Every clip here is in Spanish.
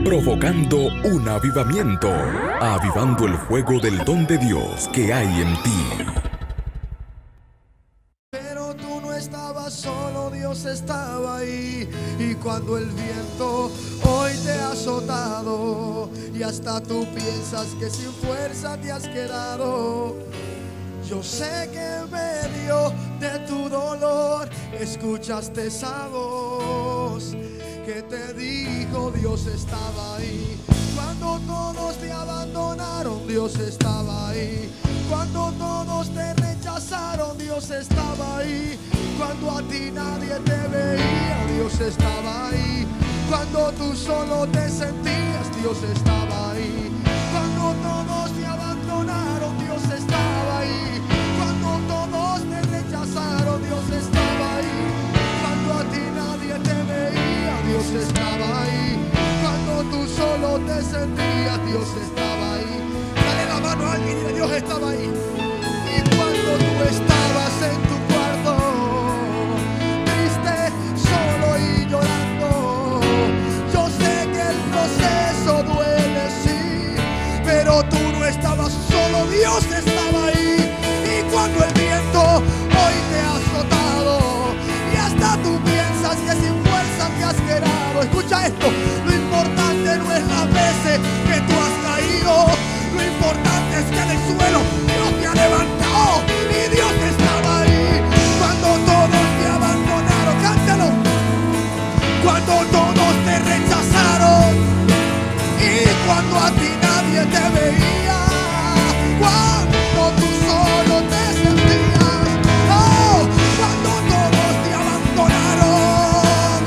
provocando un avivamiento, avivando el fuego del don de Dios que hay en ti. Pero tú no estabas solo, Dios estaba ahí. Y cuando el viento hoy te ha azotado y hasta tú piensas que sin fuerza te has quedado, yo sé que en medio de tu dolor escuchaste esa voz que te dijo Dios estaba ahí. Cuando todos te abandonaron, Dios estaba ahí. Cuando todos te rechazaron, Dios estaba ahí. Cuando a ti nadie te veía, Dios estaba ahí. Cuando tú solo te sentías, Dios estaba ahí. Cuando todos te abandonaron, Dios estaba ahí. Cuando todos te rechazaron, Dios estaba ahí. Cuando a ti nadie te veía, Dios estaba ahí. Cuando tú solo te sentías, Dios estaba ahí. Dale la mano a alguien y dile, Dios estaba ahí. Y cuando tú estabas en tu cuarto, triste, solo y llorando, yo sé que el proceso duele, sí, pero tú no estabas solo, Dios estaba ahí. Y cuando el viento hoy te ha azotado y hasta tú piensas que sin fuerza te has quedado, escucha esto, lo importante no es las veces que tú has caído, lo importante es que del suelo Dios te ha levantado y Dios estaba ahí. Cuando todos te abandonaron, cántalo, cuando todos te rechazaron y cuando a ti nadie te veía, cuando tú solo te sentías, oh, cuando todos te abandonaron,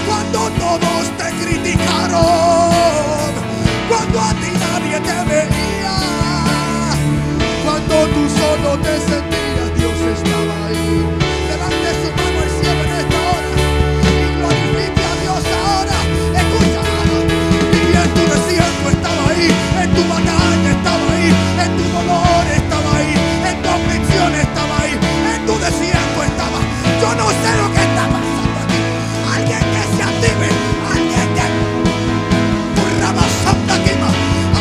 cuando todos te criticaron, cuando a ti nadie te veía, cuando tú solo te sentías, Dios estaba ahí. Levante su mano al cielo en esta hora y glorifique a Dios ahora. Escucha, y en tu desierto estaba ahí, en tu batalla estaba ahí, en tu dolor estaba ahí, en tu aflicción estaba ahí, en tu desierto estaba. Yo no sé lo que está pasando aquí. Alguien que se active, alguien que Rabasanta quema,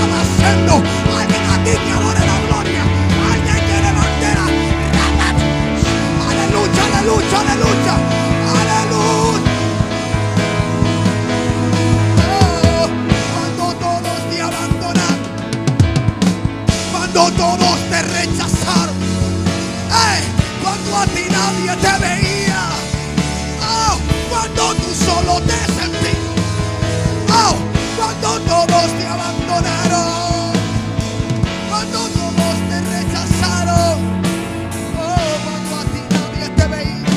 amasando, alguien aquí que adore la gloria, alguien que levante la aleluya, aleluya, aleluya, aleluya. Oh, cuando todos te abandonaron, cuando todos te rechazaron, cuando a ti nadie te veía, oh, cuando tú solo te sentías, oh, cuando todos te abandonaron, cuando todos te rechazaron, oh, cuando a ti nadie te veía,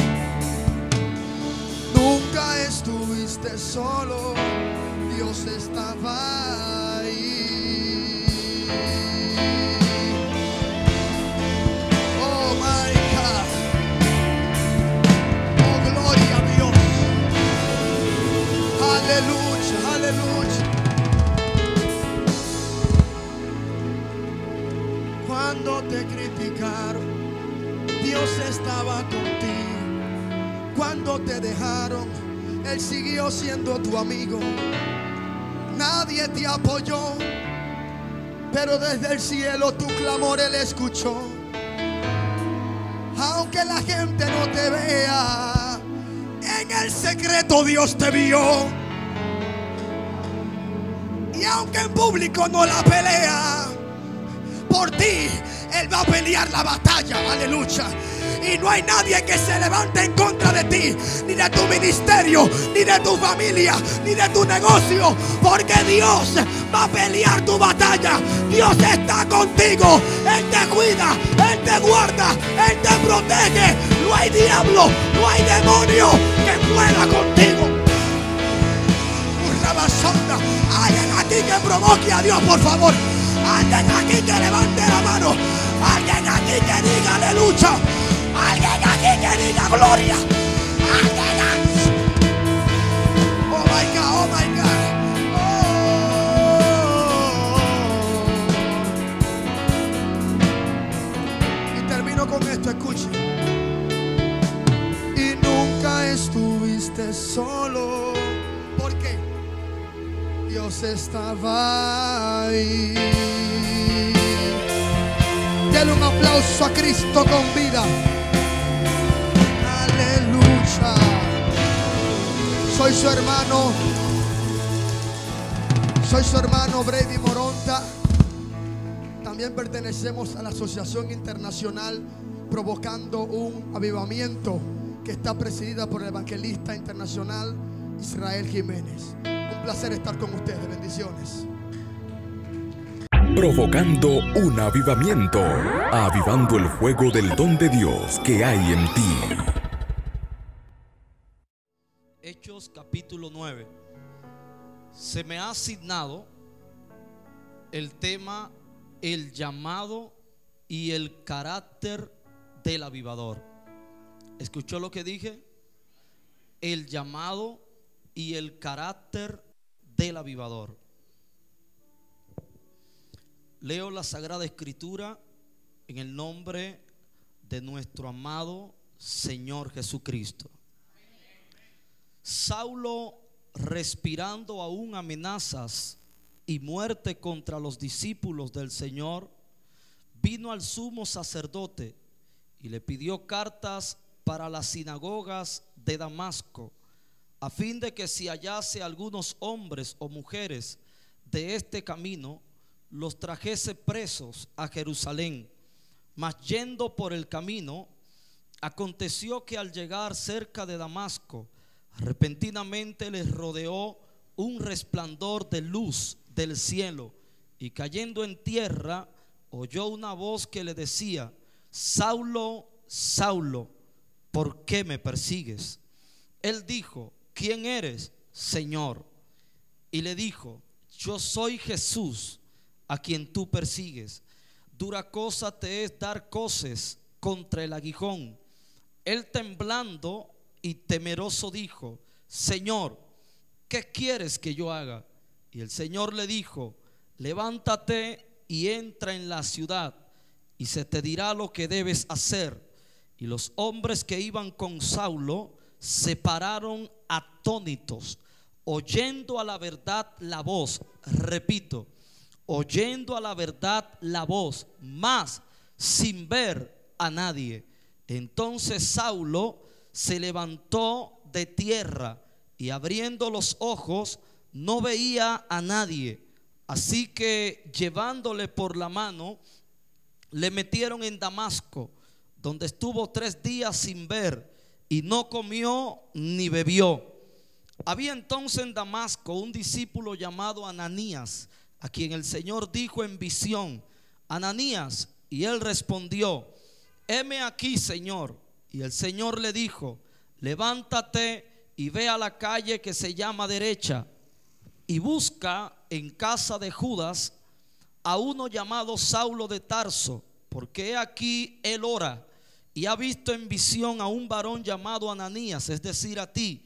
nunca estuviste solo, Dios estaba ahí. Oh my God, oh gloria a Dios, aleluya, aleluya. Cuando te criticaron, Dios estaba contigo. Cuando te dejaron, Él siguió siendo tu amigo. Nadie te apoyó, pero desde el cielo tu clamor Él escuchó. Aunque la gente no te vea, en el secreto Dios te vio. Y aunque en público no la pelea, por ti Él va a pelear la batalla, aleluya. Y no hay nadie que se levante en contra de ti, ni de tu ministerio, ni de tu familia, ni de tu negocio, porque Dios va a pelear tu batalla. Dios está contigo, Él te cuida, Él te guarda, Él te protege. No hay diablo, no hay demonio que pueda contigo. Alguien aquí que provoque a Dios, por favor. Alguien aquí que levante la mano. Alguien aquí que diga aleluya. Alguien aquí que diga gloria. Alguien aquí. Oh my God, oh my God. Oh. Y termino con esto, escuche. Y nunca estuviste solo. ¿Por qué? Dios estaba ahí. Denle un aplauso a Cristo con vida. Aleluya. Soy su hermano Brady Moronta. También pertenecemos a la Asociación Internacional Provocando un Avivamiento, que está presidida por el evangelista internacional Israel Jiménez. Un placer estar con ustedes. Bendiciones. Provocando un avivamiento, avivando el fuego del don de Dios que hay en ti. Hechos capítulo 9. Se me ha asignado el tema, el llamado y el carácter del avivador. ¿Escuchó lo que dije? El llamado y el carácter del avivador. Leo la Sagrada Escritura en el nombre de nuestro amado Señor Jesucristo. Saulo, respirando aún amenazas y muerte contra los discípulos del Señor, vino al sumo sacerdote y le pidió cartas para las sinagogas de Damasco, a fin de que si hallase algunos hombres o mujeres de este camino, los trajese presos a Jerusalén. Mas yendo por el camino, aconteció que al llegar cerca de Damasco, repentinamente les rodeó un resplandor de luz del cielo, y cayendo en tierra oyó una voz que le decía: Saulo, Saulo, ¿por qué me persigues? Él dijo: ¿quién eres, Señor? Y le dijo: yo soy Jesús, a quien tú persigues. Dura cosa te es dar coces contra el aguijón. Él, temblando y temeroso, dijo: Señor, ¿qué quieres que yo haga? Y el Señor le dijo: levántate y entra en la ciudad, y se te dirá lo que debes hacer. Y los hombres que iban con Saulo se pararon atónitos, oyendo a la verdad la voz. Repito, oyendo a la verdad la voz, mas sin ver a nadie. Entonces Saulo se levantó de tierra y abriendo los ojos no veía a nadie. Así que llevándole por la mano le metieron en Damasco, donde estuvo 3 días sin ver y no comió ni bebió. Había entonces en Damasco un discípulo llamado Ananías, a quien el Señor dijo en visión: Ananías. Y él respondió: heme aquí, Señor. Y el Señor le dijo: levántate y ve a la calle que se llama Derecha, y busca en casa de Judas a uno llamado Saulo de Tarso, porque he aquí él ora y ha visto en visión a un varón llamado Ananías, es decir, a ti,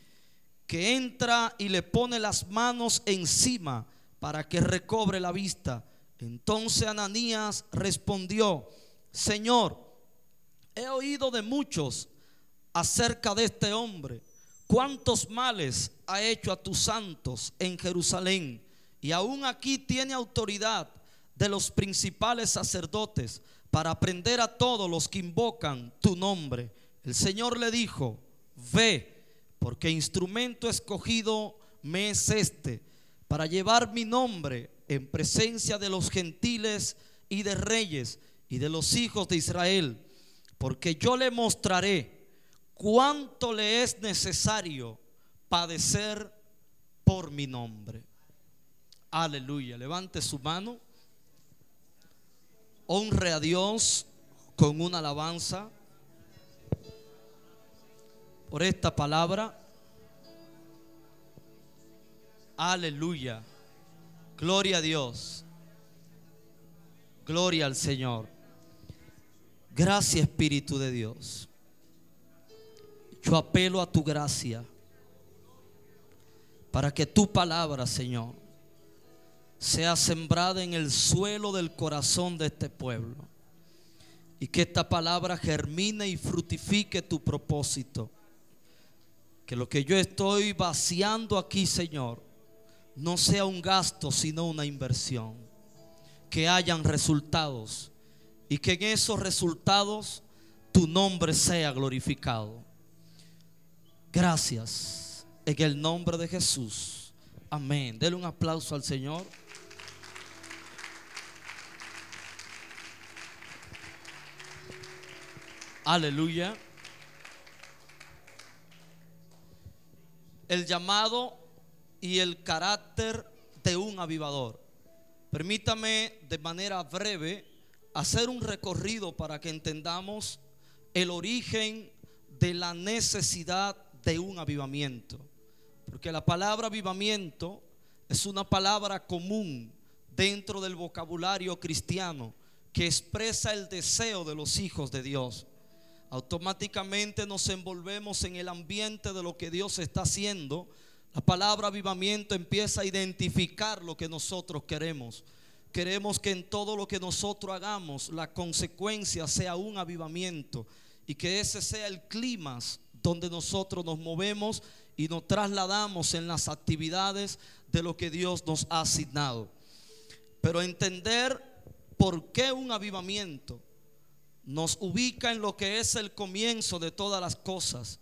que entra y le pone las manos encima para que recobre la vista. Entonces Ananías respondió: Señor, he oído de muchos acerca de este hombre, cuántos males ha hecho a tus santos en Jerusalén, y aún aquí tiene autoridad de los principales sacerdotes para prender a todos los que invocan tu nombre. El Señor le dijo: ve, porque instrumento escogido me es este, para llevar mi nombre en presencia de los gentiles y de reyes y de los hijos de Israel, porque yo le mostraré cuánto le es necesario padecer por mi nombre. Aleluya. Levante su mano, honre a Dios con una alabanza por esta palabra. Aleluya. Gloria a Dios. Gloria al Señor. Gracias, Espíritu de Dios. Yo apelo a tu gracia para que tu palabra, Señor, sea sembrada en el suelo del corazón de este pueblo, y que esta palabra germine y fructifique tu propósito. Que lo que yo estoy vaciando aquí, Señor, no sea un gasto, sino una inversión. Que hayan resultados y que en esos resultados tu nombre sea glorificado. Gracias, en el nombre de Jesús. Amén. Denle un aplauso al Señor. Aleluya. El llamado y el carácter de un avivador. Permítame de manera breve hacer un recorrido para que entendamos el origen de la necesidad de un avivamiento. Porque la palabra avivamiento es una palabra común dentro del vocabulario cristiano que expresa el deseo de los hijos de Dios. Automáticamente nos envolvemos en el ambiente de lo que Dios está haciendo. La palabra avivamiento empieza a identificar lo que nosotros queremos. Queremos que en todo lo que nosotros hagamos la consecuencia sea un avivamiento y que ese sea el clima donde nosotros nos movemos y nos trasladamos en las actividades de lo que Dios nos ha asignado. Pero entender por qué un avivamiento nos ubica en lo que es el comienzo de todas las cosas.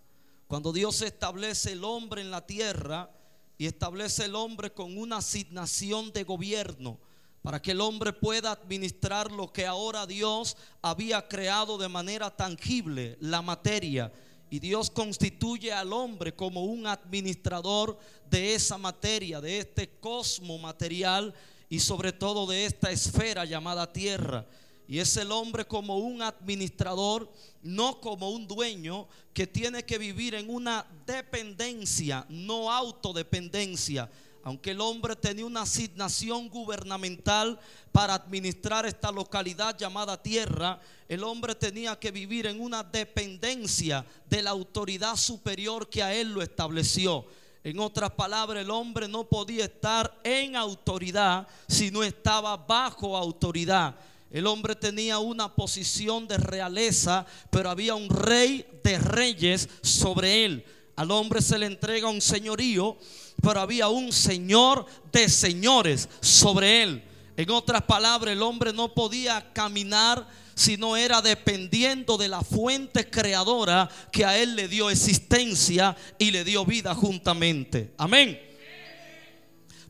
Cuando Dios establece el hombre en la tierra y establece el hombre con una asignación de gobierno para que el hombre pueda administrar lo que ahora Dios había creado de manera tangible, la materia. Y Dios constituye al hombre como un administrador de esa materia, de este cosmo material y sobre todo de esta esfera llamada tierra. Y es el hombre como un administrador, no como un dueño que tiene que vivir en una dependencia, no autodependencia. Aunque el hombre tenía una asignación gubernamental para administrar esta localidad llamada tierra, el hombre tenía que vivir en una dependencia de la autoridad superior que a él lo estableció. En otras palabras, el hombre no podía estar en autoridad si no estaba bajo autoridad. El hombre tenía una posición de realeza, pero había un rey de reyes sobre él. Al hombre se le entrega un señorío, pero había un señor de señores sobre él. En otras palabras, el hombre no podía caminar si no era dependiendo de la fuente creadora que a él le dio existencia y le dio vida juntamente. Amén.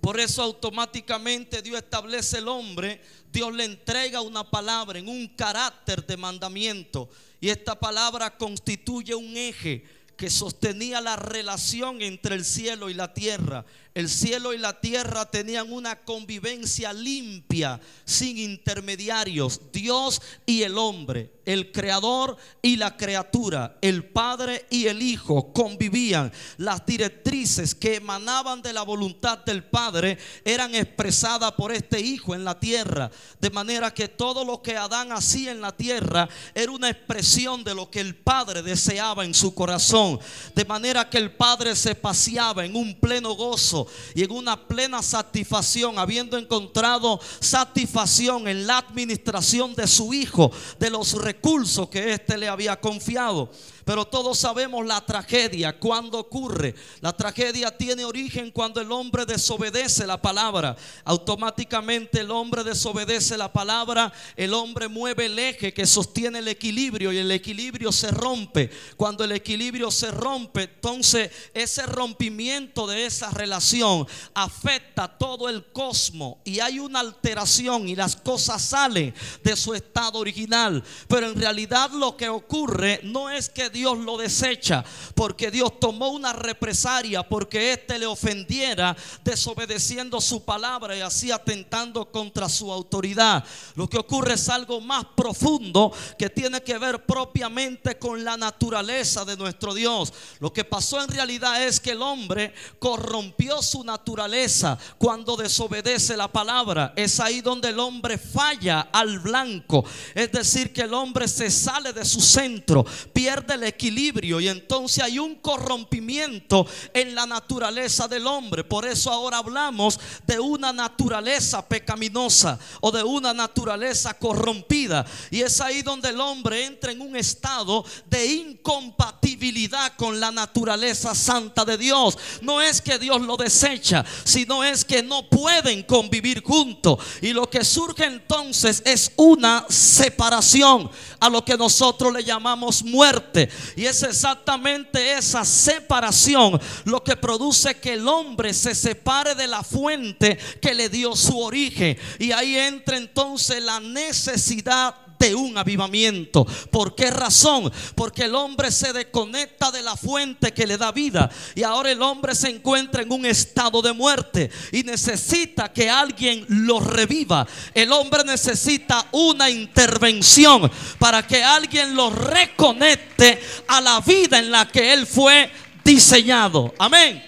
Por eso automáticamente Dios establece el hombre. Dios le entrega una palabra en un carácter de mandamiento, y esta palabra constituye un eje que sostenía la relación entre el cielo y la tierra. El cielo y la tierra tenían una convivencia limpia, sin intermediarios. Dios y el hombre, el creador y la criatura, el padre y el hijo convivían. Las directrices que emanaban de la voluntad del padre eran expresadas por este hijo en la tierra. De manera que todo lo que Adán hacía en la tierra era una expresión de lo que el padre deseaba en su corazón. De manera que el padre se paseaba en un pleno gozo y en una plena satisfacción, habiendo encontrado satisfacción en la administración de su hijo, de los recursos que éste le había confiado. Pero todos sabemos la tragedia cuando ocurre. La tragedia tiene origen cuando el hombre desobedece la palabra. Automáticamente el hombre desobedece la palabra. El hombre mueve el eje que sostiene el equilibrio y el equilibrio se rompe. Cuando el equilibrio se rompe, entonces ese rompimiento de esa relación afecta todo el cosmos y hay una alteración y las cosas salen de su estado original. Pero en realidad lo que ocurre no es que Dios lo desecha, porque Dios tomó una represalia porque éste le ofendiera desobedeciendo su palabra y así atentando contra su autoridad. Lo que ocurre es algo más profundo que tiene que ver propiamente con la naturaleza de nuestro Dios. Lo que pasó en realidad es que el hombre corrompió su naturaleza cuando desobedece la palabra. Es ahí donde el hombre falla al blanco, es decir, que el hombre se sale de su centro, pierde el equilibrio y entonces hay un corrompimiento en la naturaleza del hombre. Por eso ahora hablamos de una naturaleza pecaminosa o de una naturaleza corrompida, y es ahí donde el hombre entra en un estado de incompatibilidad con la naturaleza santa de Dios. No es que Dios lo desecha, sino es que no pueden convivir juntos, y lo que surge entonces es una separación, a lo que nosotros le llamamos muerte. Y es exactamente esa separación lo que produce que el hombre se separe de la fuente que le dio su origen, y ahí entra entonces la necesidad de un avivamiento. ¿Por qué razón? Porque el hombre se desconecta de la fuente que le da vida, y ahora el hombre se encuentra en un estado de muerte y necesita que alguien lo reviva. El hombre necesita una intervención para que alguien lo reconecte a la vida en la que él fue diseñado. Amén.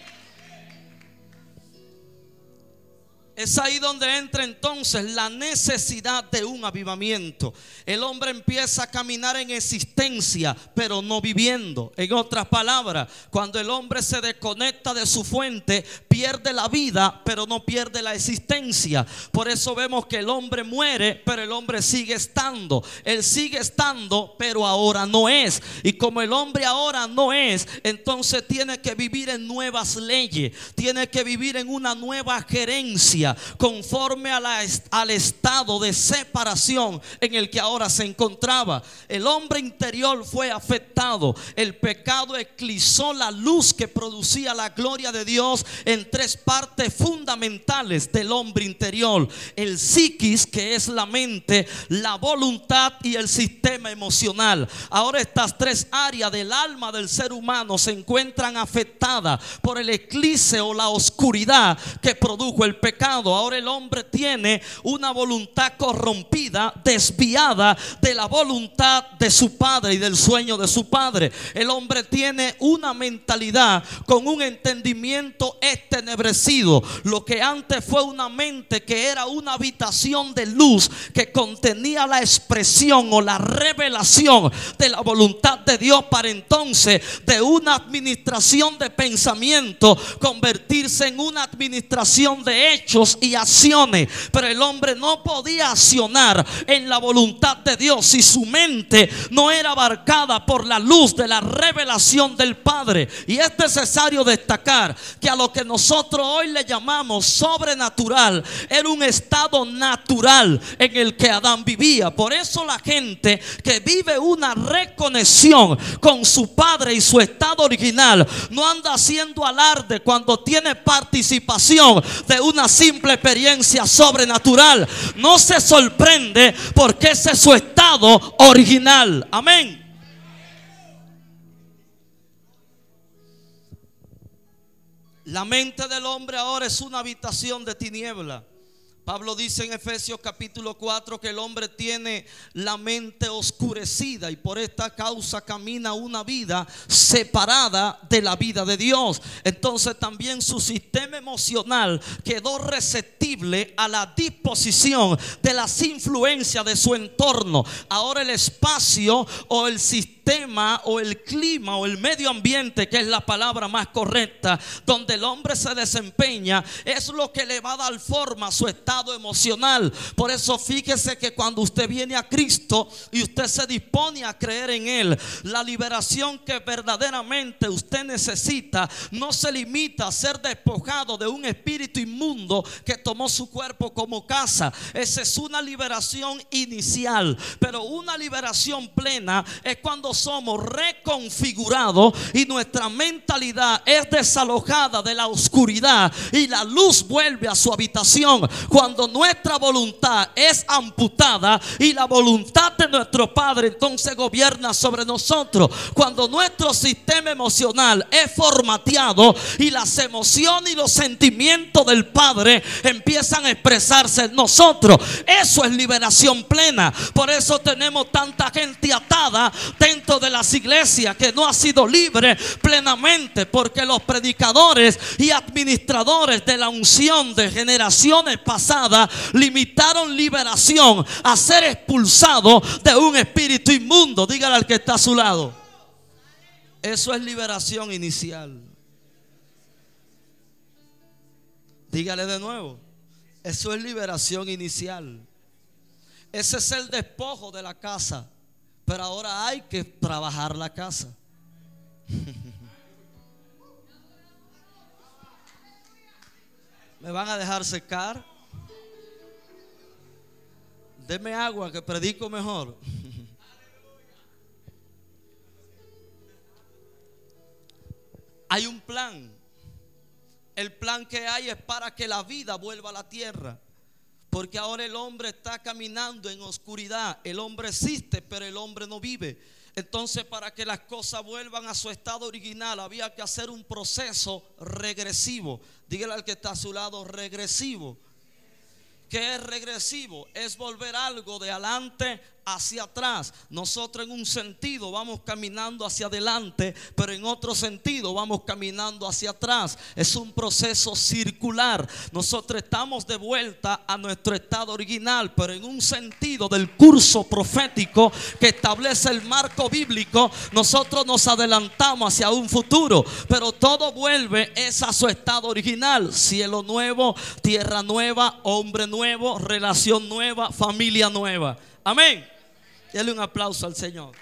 Es ahí donde entra entonces la necesidad de un avivamiento. El hombre empieza a caminar en existencia, pero no viviendo. En otras palabras, cuando el hombre se desconecta de su fuente, pierde la vida, pero no pierde la existencia. Por eso vemos que el hombre muere, pero el hombre sigue estando. Él sigue estando, pero ahora no es. Y como el hombre ahora no es, entonces tiene que vivir en nuevas leyes, tiene que vivir en una nueva gerencia, conforme al estado de separación en el que ahora se encontraba. El hombre interior fue afectado. El pecado eclipsó la luz que producía la gloria de Dios en tres partes fundamentales del hombre interior: el psiquis, que es la mente, la voluntad y el sistema emocional. Ahora estas tres áreas del alma del ser humano se encuentran afectadas por el eclipse o la oscuridad que produjo el pecado. Ahora el hombre tiene una voluntad corrompida, desviada de la voluntad de su padre y del sueño de su padre. El hombre tiene una mentalidad con un entendimiento entenebrecido. Lo que antes fue una mente que era una habitación de luz que contenía la expresión o la revelación de la voluntad de Dios, para entonces de una administración de pensamiento convertirse en una administración de hechos y acciones. Pero el hombre no podía accionar en la voluntad de Dios si su mente no era abarcada por la luz de la revelación del Padre. Y es necesario destacar que a lo que nosotros hoy le llamamos sobrenatural era un estado natural en el que Adán vivía. Por eso la gente que vive una reconexión con su padre y su estado original no anda haciendo alarde cuando tiene participación de una simple experiencia sobrenatural. No se sorprende porque ese es su estado original. Amén. La mente del hombre ahora es una habitación de tiniebla. Pablo dice en Efesios capítulo 4 que el hombre tiene la mente oscurecida y por esta causa camina una vida separada de la vida de Dios. Entonces también su sistema emocional quedó receptible a la disposición de las influencias de su entorno. Ahora el espacio o el sistema o el clima o el medio ambiente, que es la palabra más correcta, donde el hombre se desempeña, es lo que le va a dar forma a su estado emocional. Por eso fíjese que cuando usted viene a Cristo y usted se dispone a creer en Él, la liberación que verdaderamente usted necesita no se limita a ser despojado de un espíritu inmundo que tomó su cuerpo como casa. Esa es una liberación inicial, pero una liberación plena es cuando somos reconfigurados y nuestra mentalidad es desalojada de la oscuridad y la luz vuelve a su habitación. Cuando nuestra voluntad es amputada y la voluntad de nuestro Padre entonces gobierna sobre nosotros. Cuando nuestro sistema emocional es formateado y las emociones y los sentimientos del Padre empiezan a expresarse en nosotros, eso es liberación plena. Por eso tenemos tanta gente atada dentro de las iglesias que no ha sido libre plenamente, porque los predicadores y administradores de la unción de generaciones pasadas limitaron liberación a ser expulsado de un espíritu inmundo. Dígale al que está a su lado. Eso es liberación inicial. Dígale de nuevo. Eso es liberación inicial. Ese es el despojo de la casa. Pero ahora hay que trabajar la casa. ¿Me van a dejar secar? Deme agua que predico mejor. Hay un plan. El plan que hay es para que la vida vuelva a la tierra. Porque ahora el hombre está caminando en oscuridad. El hombre existe, pero el hombre no vive. Entonces, para que las cosas vuelvan a su estado original, había que hacer un proceso regresivo. Dígale al que está a su lado, regresivo. ¿Qué es regresivo? Es volver algo de adelante hacia atrás. Nosotros en un sentido vamos caminando hacia adelante, pero en otro sentido vamos caminando hacia atrás. Es un proceso circular. Nosotros estamos de vuelta a nuestro estado original, pero en un sentido del curso profético que establece el marco bíblico, nosotros nos adelantamos hacia un futuro, pero todo vuelve es a su estado original. Cielo nuevo, tierra nueva, hombre nuevo, relación nueva, familia nueva. Amén. Dale un aplauso al Señor.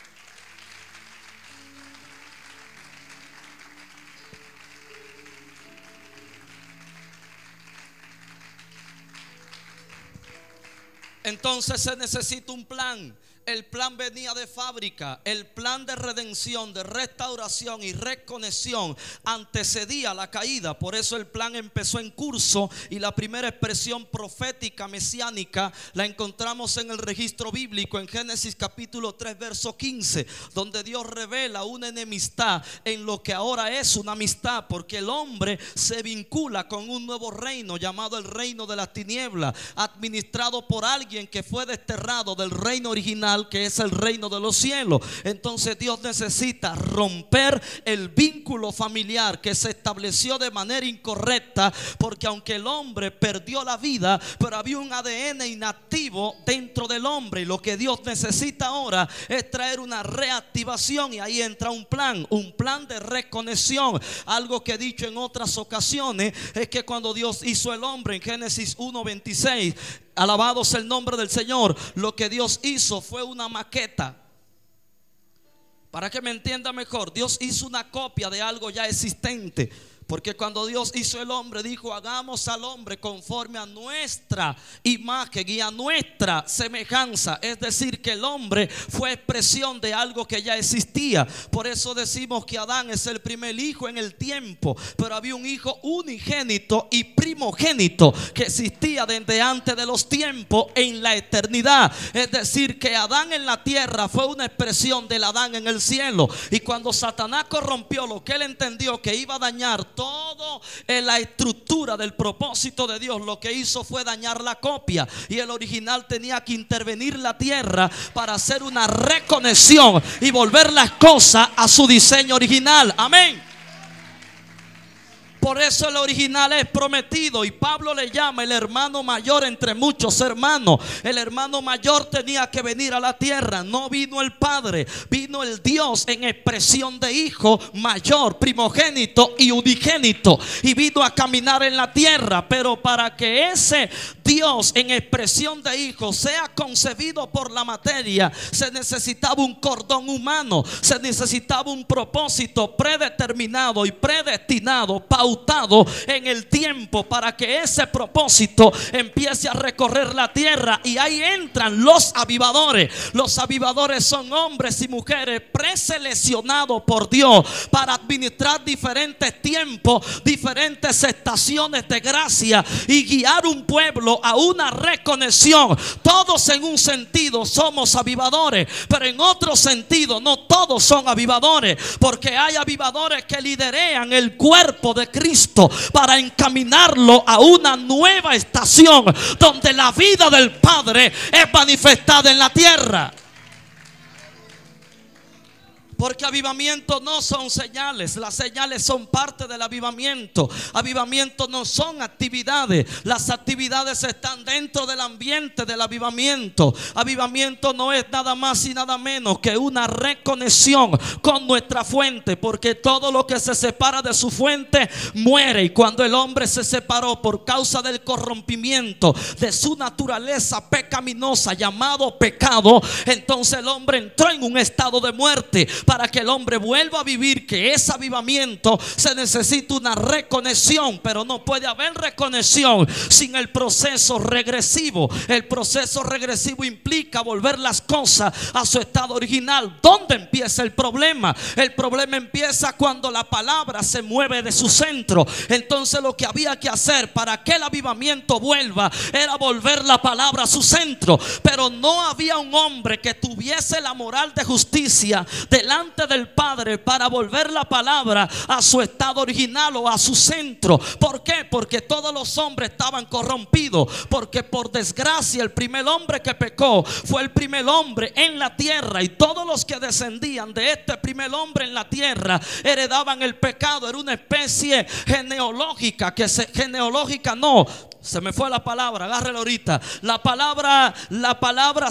Entonces se necesita un plan. El plan venía de fábrica. El plan de redención, de restauración y reconexión antecedía la caída. Por eso el plan empezó en curso. Y la primera expresión profética mesiánica la encontramos en el registro bíblico en Génesis capítulo 3 verso 15, donde Dios revela una enemistad en lo que ahora es una amistad, porque el hombre se vincula con un nuevo reino llamado el reino de las tinieblas, administrado por alguien que fue desterrado del reino original, que es el reino de los cielos. Entonces Dios necesita romper el vínculo familiar que se estableció de manera incorrecta, porque aunque el hombre perdió la vida, pero había un ADN inactivo dentro del hombre, y lo que Dios necesita ahora es traer una reactivación, y ahí entra un plan de reconexión. Algo que he dicho en otras ocasiones es que cuando Dios hizo el hombre en Génesis 1:26, alabado sea el nombre del Señor, lo que Dios hizo fue una maqueta. Para que me entienda mejor, Dios hizo una copia de algo ya existente. Porque cuando Dios hizo el hombre, dijo: hagamos al hombre conforme a nuestra imagen y a nuestra semejanza. Es decir, que el hombre fue expresión de algo que ya existía. Por eso decimos que Adán es el primer hijo en el tiempo, pero había un hijo unigénito y primogénito que existía desde antes de los tiempos en la eternidad. Es decir, que Adán en la tierra fue una expresión del Adán en el cielo. Y cuando Satanás corrompió lo que él entendió que iba a dañar todo en la estructura del propósito de Dios, lo que hizo fue dañar la copia, y el original tenía que intervenir la tierra para hacer una reconexión y volver las cosas a su diseño original. Amén. Por eso el original es prometido, y Pablo le llama el hermano mayor entre muchos hermanos. El hermano mayor tenía que venir a la tierra. No vino el Padre, vino el Dios en expresión de hijo mayor, primogénito y unigénito, y vino a caminar en la tierra. Pero para que ese Dios en expresión de hijo sea concebido por la materia, se necesitaba un cordón humano, se necesitaba un propósito predeterminado y predestinado, pautado en el tiempo, para que ese propósito empiece a recorrer la tierra. Y ahí entran los avivadores. Los avivadores son hombres y mujeres preseleccionados por Dios para administrar diferentes tiempos, diferentes estaciones de gracia, y guiar un pueblo a una reconexión. Todos en un sentido somos avivadores, pero en otro sentido no todos son avivadores, porque hay avivadores que liderean el cuerpo de Cristo para encaminarlo a una nueva estación donde la vida del Padre es manifestada en la tierra. Porque avivamiento no son señales. Las señales son parte del avivamiento. Avivamiento no son actividades. Las actividades están dentro del ambiente del avivamiento. Avivamiento no es nada más y nada menos que una reconexión con nuestra fuente. Porque todo lo que se separa de su fuente muere. Y cuando el hombre se separó por causa del corrompimiento de su naturaleza pecaminosa llamado pecado, entonces el hombre entró en un estado de muerte. Para que el hombre vuelva a vivir, que es avivamiento, se necesita una reconexión. Pero no puede haber reconexión sin el proceso regresivo. El proceso regresivo implica volver las cosas a su estado original. ¿Dónde empieza el problema? El problema empieza cuando la palabra se mueve de su centro. Entonces lo que había que hacer para que el avivamiento vuelva era volver la palabra a su centro. Pero no había un hombre que tuviese la moral de justicia delante del Padre para volver la palabra a su estado original o a su centro. ¿Por qué? Porque todos los hombres estaban corrompidos. Porque por desgracia el primer hombre que pecó fue el primer hombre en la tierra. Y todos los que descendían de este primer hombre en la tierra heredaban el pecado. Era una especie genealógica se me fue la palabra, agárrelo ahorita. La palabra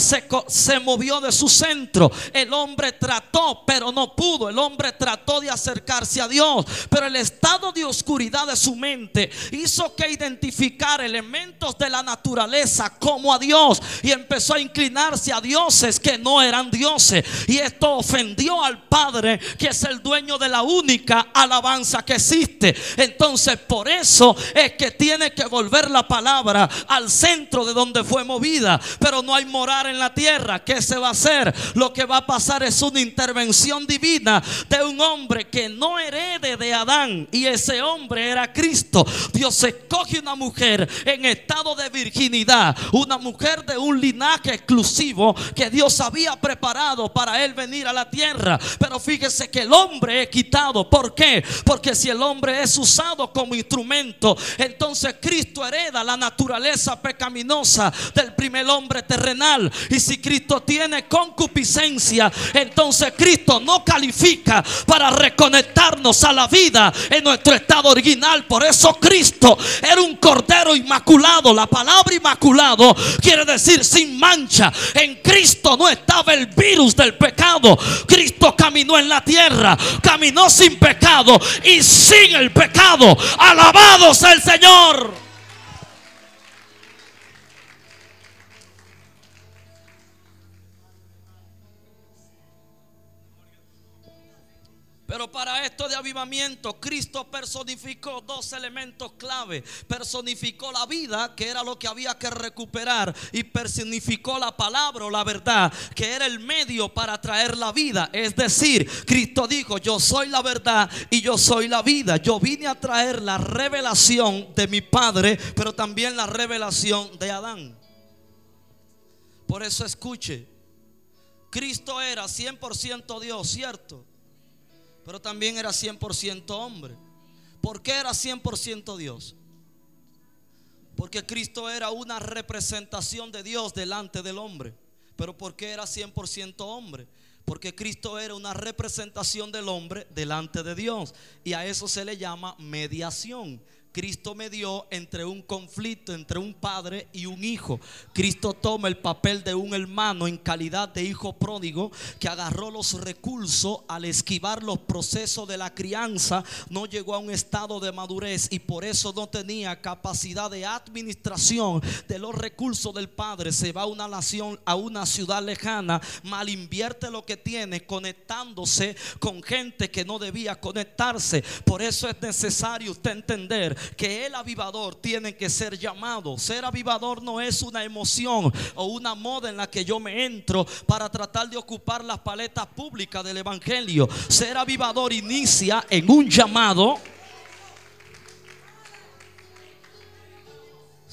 se movió de su centro. El hombre trató, pero no pudo. El hombre trató de acercarse a Dios, pero el estado de oscuridad de su mente hizo que identificar elementos de la naturaleza como a Dios, y empezó a inclinarse a dioses que no eran dioses. Y esto ofendió al Padre, que es el dueño de la única alabanza que existe. Entonces por eso es que tiene que volver la palabra al centro de donde fue movida. Pero no hay morar en la tierra. ¿Qué se va a hacer? Lo que va a pasar es una intervención divina de un hombre que no herede de Adán, y ese hombre era Cristo. Dios escoge una mujer en estado de virginidad, una mujer de un linaje exclusivo que Dios había preparado para él venir a la tierra. Pero fíjese que el hombre es quitado. ¿Por qué? Porque si el hombre es usado como instrumento, entonces Cristo hereda la naturaleza pecaminosa del primer hombre terrenal. Y si Cristo tiene concupiscencia, entonces Cristo no califica para reconectarnos a la vida en nuestro estado original. Por eso Cristo era un cordero inmaculado. La palabra inmaculado quiere decir sin mancha. En Cristo no estaba el virus del pecado. Cristo caminó en la tierra, caminó sin pecado y sin el pecado. Alabado sea el Señor. Pero para esto de avivamiento, Cristo personificó dos elementos clave. Personificó la vida, que era lo que había que recuperar, y personificó la palabra o la verdad, que era el medio para traer la vida. Es decir, Cristo dijo: yo soy la verdad y yo soy la vida. Yo vine a traer la revelación de mi Padre, pero también la revelación de Adán. Por eso escuche, Cristo era 100% Dios, ¿cierto? Pero también era 100% hombre. ¿Por qué era 100% Dios? Porque Cristo era una representación de Dios delante del hombre. Pero ¿por qué era 100% hombre? Porque Cristo era una representación del hombre delante de Dios. Y a eso se le llama mediación. Cristo medió entre un conflicto entre un padre y un hijo. Cristo toma el papel de un hermano en calidad de hijo pródigo, que agarró los recursos al esquivar los procesos de la crianza. No llegó a un estado de madurez y por eso no tenía capacidad de administración de los recursos del padre. Se va a una nación, a una ciudad lejana, mal invierte lo que tiene, conectándose con gente que no debía conectarse. Por eso es necesario usted entender que el avivador tiene que ser llamado. Ser avivador no es una emoción o una moda en la que yo me entro para tratar de ocupar las paletas públicas del evangelio. Ser avivador inicia en un llamado.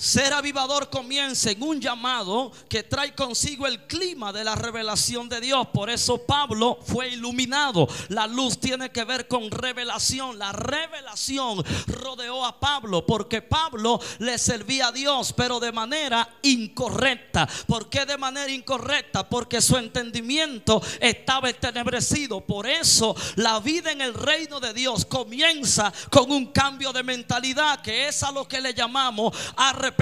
Ser avivador comienza en un llamado que trae consigo el clima de la revelación de Dios. Por eso Pablo fue iluminado. La luz tiene que ver con revelación. La revelación rodeó a Pablo porque Pablo le servía a Dios, pero de manera incorrecta. ¿Por qué de manera incorrecta? Porque su entendimiento estaba entenebrecido. Por eso la vida en el reino de Dios comienza con un cambio de mentalidad, que es a lo que le llamamos arrepentimiento.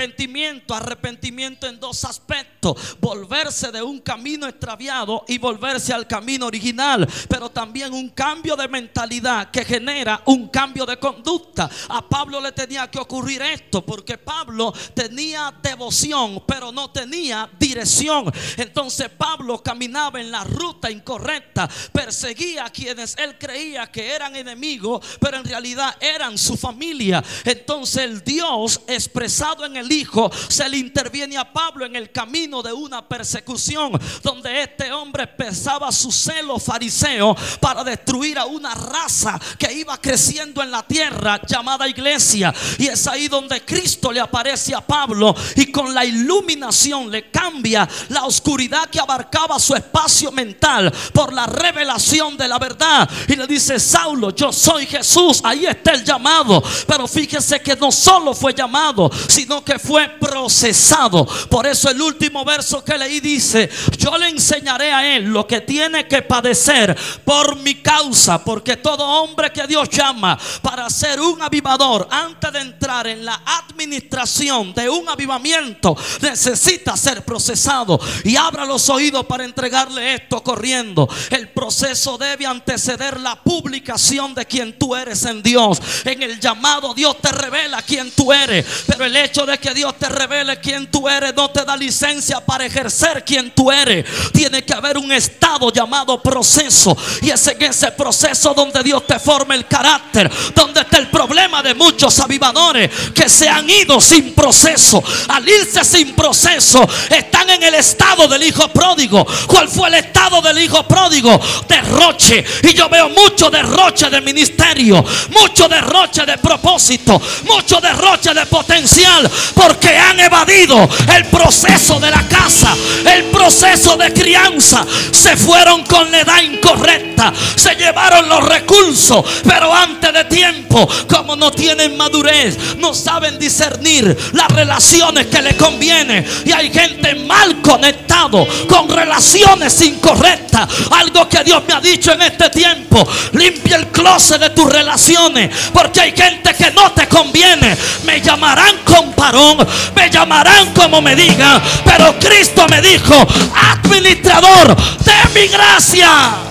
Arrepentimiento en dos aspectos: volverse de un camino extraviado y volverse al camino original, pero también un cambio de mentalidad que genera un cambio de conducta. A Pablo le tenía que ocurrir esto porque Pablo tenía devoción pero no tenía dirección. Entonces Pablo caminaba en la ruta incorrecta, perseguía a quienes él creía que eran enemigos, pero en realidad eran su familia. Entonces el Dios expresado en el Hijo se le interviene a Pablo en el camino de una persecución, donde este hombre expresaba su celo fariseo para destruir a una raza que iba creciendo en la tierra llamada iglesia. Y es ahí donde Cristo le aparece a Pablo y con la iluminación le cambia la oscuridad que abarcaba su espacio mental por la revelación de la verdad, y le dice: Saulo, yo soy Jesús. Ahí está el llamado. Pero fíjese que no solo fue llamado, sino que fue procesado. Por eso el último verso que leí dice: yo le enseñaré a él lo que tiene que padecer por mi causa. Porque todo hombre que Dios llama para ser un avivador, antes de entrar en la administración de un avivamiento, necesita ser procesado. Y abra los oídos para entregarle esto corriendo. El proceso debe anteceder la publicación de quien tú eres en Dios. En el llamado Dios te revela quién tú eres, pero el hecho de que Dios te revele quién tú eres no te da licencia para ejercer quién tú eres. Tiene que haber un estado llamado proceso, y es en ese proceso donde Dios te forma el carácter. Donde está el problema de muchos avivadores que se han ido sin proceso. Al irse sin proceso están en el estado del hijo pródigo. ¿Cuál fue el estado del hijo pródigo? Derroche. Y yo veo mucho derroche de ministerio, mucho derroche de propósito, mucho derroche de potencial, porque han evadido el proceso de la casa, el proceso de crianza. Se fueron con la edad incorrecta, se llevaron los recursos, pero antes de tiempo. Como no tienen madurez, no saben discernir las relaciones que le conviene, y hay gente mal conectado con relaciones incorrectas. Algo que Dios me ha dicho en este tiempo: limpia el closet de tus relaciones, porque hay gente que no te conviene. Me llamarán con parón, me llamarán como me digan, pero Cristo me dijo: administrador de mi gracia.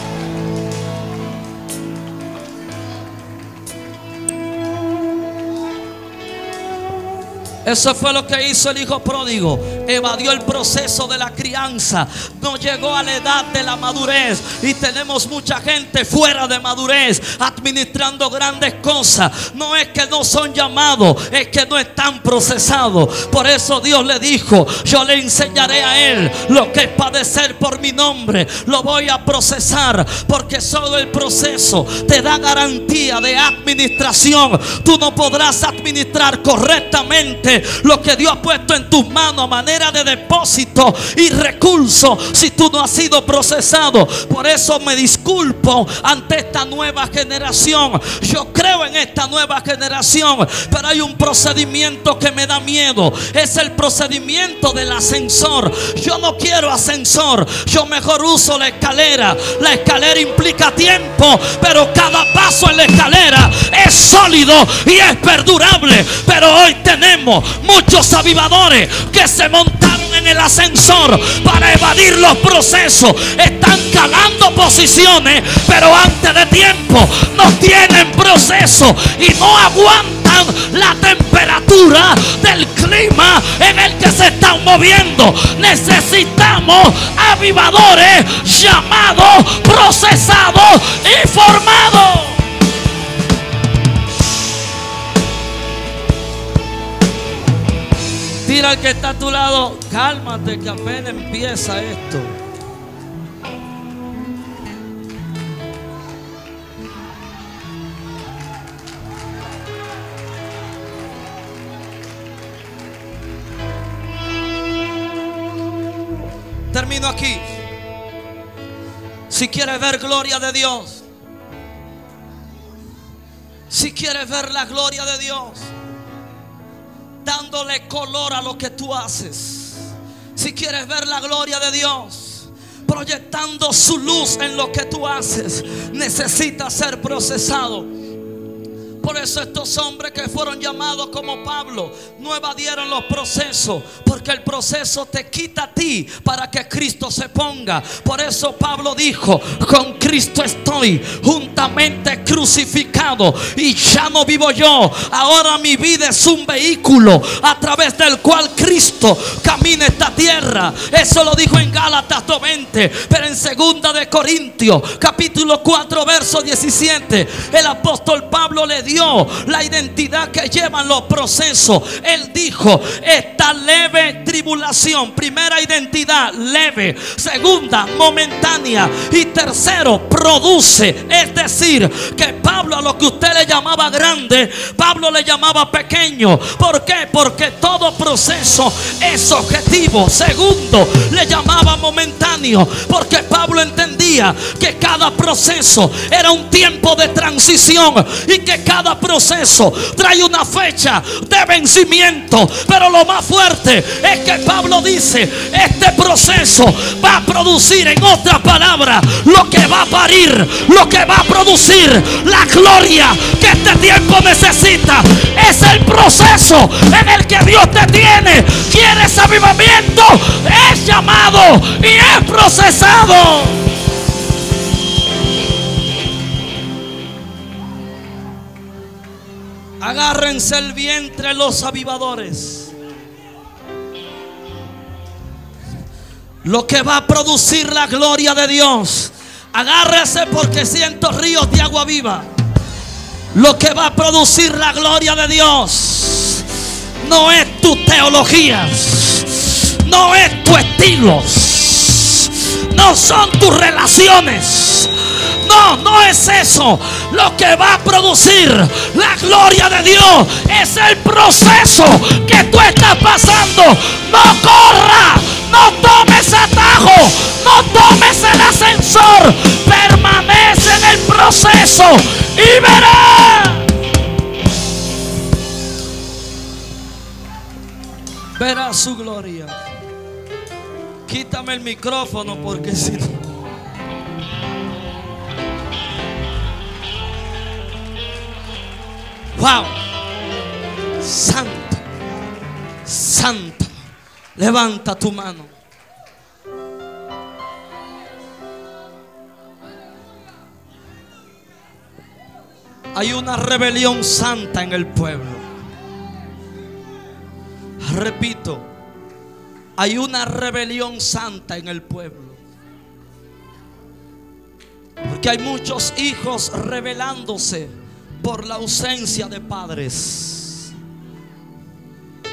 Eso fue lo que hizo el hijo pródigo. Evadió el proceso de la crianza, no llegó a la edad de la madurez. Y tenemos mucha gente fuera de madurez administrando grandes cosas. No es que no son llamados, es que no están procesados. Por eso Dios le dijo: yo le enseñaré a él lo que es padecer por mi nombre. Lo voy a procesar, porque solo el proceso te da garantía de administración. Tú no podrás administrar correctamente lo que Dios ha puesto en tus manos a manera de depósito y recurso si tú no has sido procesado. Por eso me disculpo ante esta nueva generación. Yo creo en esta nueva generación, pero hay un procedimiento que me da miedo. Es el procedimiento del ascensor. Yo no quiero ascensor, yo mejor uso la escalera. La escalera implica tiempo, pero cada paso en la escalera es sólido y es perdurable. Pero hoy tenemos muchos avivadores que se montaron en el ascensor para evadir los procesos. Están calando posiciones, pero antes de tiempo no tienen proceso y no aguantan la temperatura del clima en el que se están moviendo. Necesitamos avivadores llamados, procesados y formados. Tira al que está a tu lado: cálmate, que apenas empieza esto. Termino aquí. Si quieres ver gloria de Dios, si quieres ver la gloria de Dios dándole color a lo que tú haces, si quieres ver la gloria de Dios proyectando su luz en lo que tú haces, necesitas ser procesado. Por eso estos hombres que fueron llamados como Pablo no evadieron los procesos, porque el proceso te quita a ti para que Cristo se ponga. Por eso Pablo dijo: con Cristo estoy juntamente crucificado, y ya no vivo yo, ahora mi vida es un vehículo a través del cual Cristo camina esta tierra. Eso lo dijo en Gálatas 2:20. Pero en 2 de Corintios capítulo 4 verso 17, el apóstol Pablo le dio la identidad que llevan los procesos. Él dijo: esta leve tribulación, primera identidad, leve; segunda, momentánea; y tercero, produce. Es decir, que Pablo a lo que usted le llamaba grande, Pablo le llamaba pequeño. ¿Por qué? Porque todo proceso es objetivo. Segundo, le llamaba momentáneo, porque Pablo entendía que cada proceso era un tiempo de transición y que cada proceso trae una fecha de vencimiento. Pero lo más fuerte es que Pablo dice: este proceso va a producir, en otras palabras, lo que va a parir, lo que va a producir la gloria que este tiempo necesita. Es el proceso en el que Dios te tiene. ¿Quieres avivamiento? Es llamado y es procesado. Agárrense el vientre los avivadores. Lo que va a producir la gloria de Dios. Agárrese, porque siento ríos de agua viva. Lo que va a producir la gloria de Dios no es tu teología, no es tu estilo, no son tus relaciones. No es eso. Lo que va a producir la gloria de Dios es el proceso que tú estás pasando. No corras, no tomes atajo, no tomes el ascensor. Permanece en el proceso y verás. Verás su gloria. Quítame el micrófono, porque si no... Wow, santo, santo. Levanta tu mano. Hay una rebelión santa en el pueblo. Repito, hay una rebelión santa en el pueblo. Porque hay muchos hijos rebelándose por la ausencia de padres.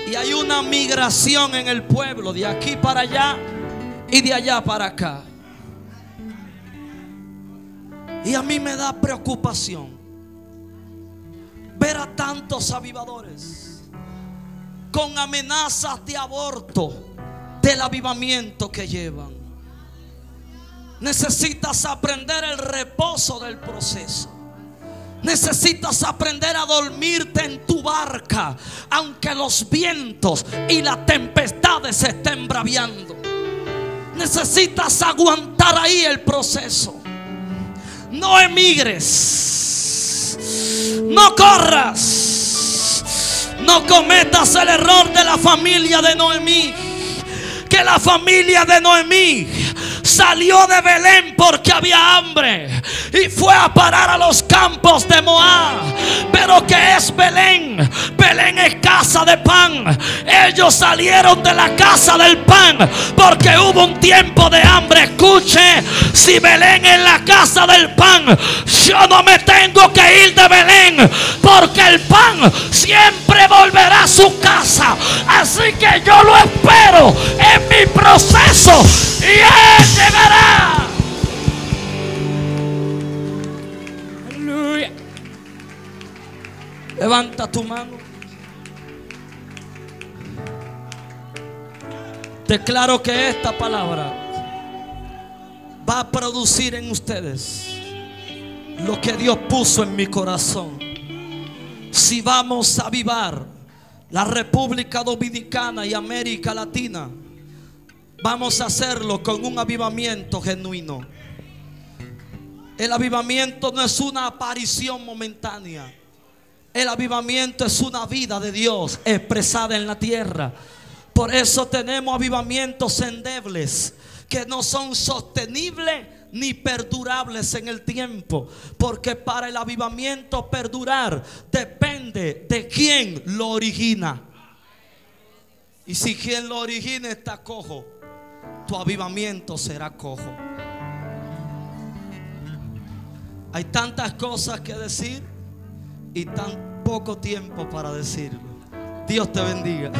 Y hay una migración en el pueblo, de aquí para allá y de allá para acá. Y a mí me da preocupación ver a tantos avivadores con amenazas de aborto del avivamiento que llevan. Necesitas aprender el reposo del proceso. Necesitas aprender a dormirte en tu barca, aunque los vientos y las tempestades se estén braviando. Necesitas aguantar ahí el proceso. No emigres, no corras, no cometas el error de la familia de Noemí. Que la familia de Noemí salió de Belén porque había hambre y fue a parar a los campos de Moab. Pero ¿qué es Belén? Belén es casa de pan. Ellos salieron de la casa del pan porque hubo un tiempo de hambre. Escuche, si Belén es la casa del pan, yo no me tengo que ir de Belén, porque el pan siempre volverá a su casa. Así que yo lo espero en mi proceso y él llegará. Aleluya. Levanta tu mano. Declaro que esta palabra va a producir en ustedes lo que Dios puso en mi corazón. Si vamos a avivar la República Dominicana y América Latina, vamos a hacerlo con un avivamiento genuino. El avivamiento no es una aparición momentánea. El avivamiento es una vida de Dios expresada en la tierra. Por eso tenemos avivamientos endebles que no son sostenibles ni perdurables en el tiempo, porque para el avivamiento perdurar depende de quién lo origina. Y si quien lo origina está cojo, tu avivamiento será cojo. Hay tantas cosas que decir y tan poco tiempo para decirlo. Dios te bendiga.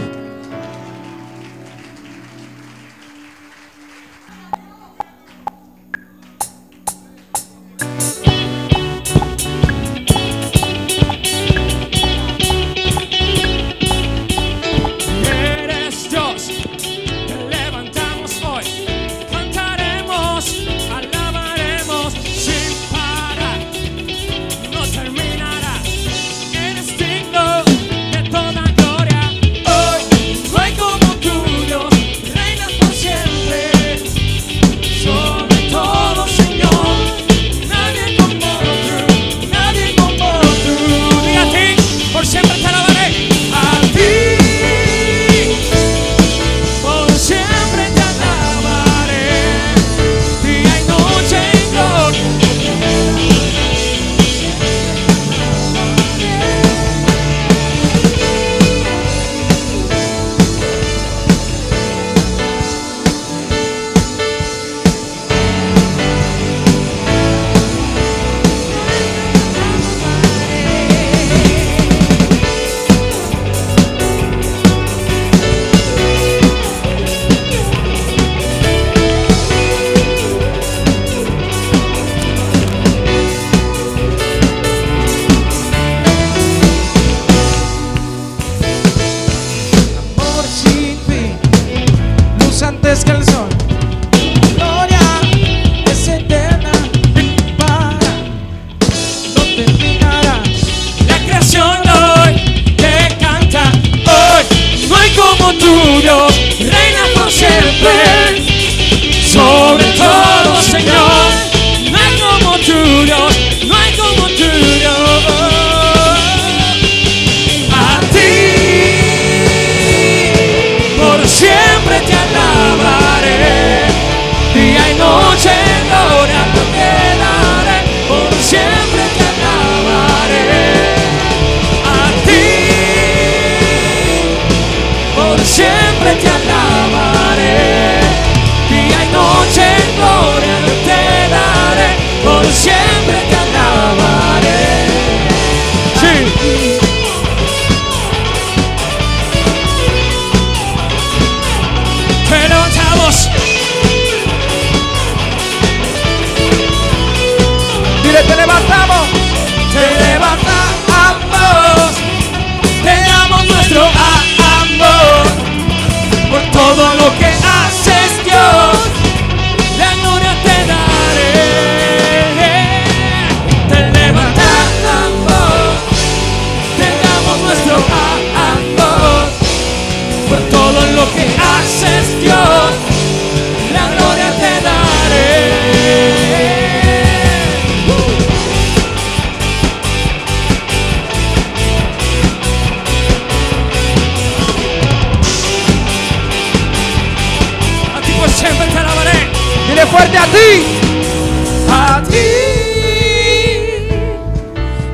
antes que el sol. Gloria es eterna, para, no terminará. La creación hoy te canta, hoy no hay como tú, Dios, reina por siempre. Sobre todo, Señor, no hay como tú, Dios, no hay como tú, Dios. A ti por siempre te alabaré, día y noche en gloria te daré, por siempre te alabaré. A ti por siempre te alabaré, día y noche en gloria te daré, por siempre te alabaré. Sí. Te levantamos. Dile, te levantamos. Te levantamos. Te damos nuestro amor por todo lo que haces, Dios. La gloria te daré. Te levantamos. Te damos nuestro amor por todo lo que haces, Dios. La gloria te daré. A ti por siempre te alabaré. Dile fuerte, a ti. A ti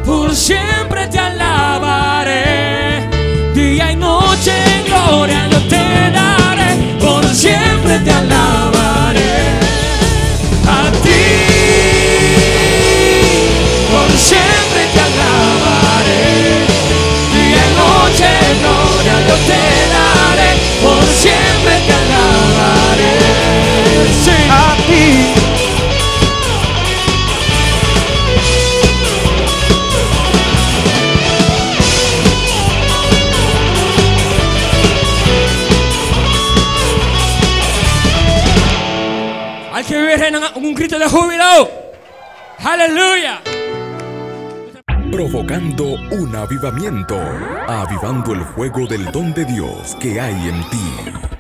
por siempre te alabaré, día y noche en gloria yo te daré, por siempre te alabaré. A ti por siempre te alabaré, día y noche en gloria yo te daré, por siempre te alabaré. Sí. A ti Hay que vivir en un grito de júbilo. Aleluya. Provocando un avivamiento, avivando el fuego del don de Dios que hay en ti.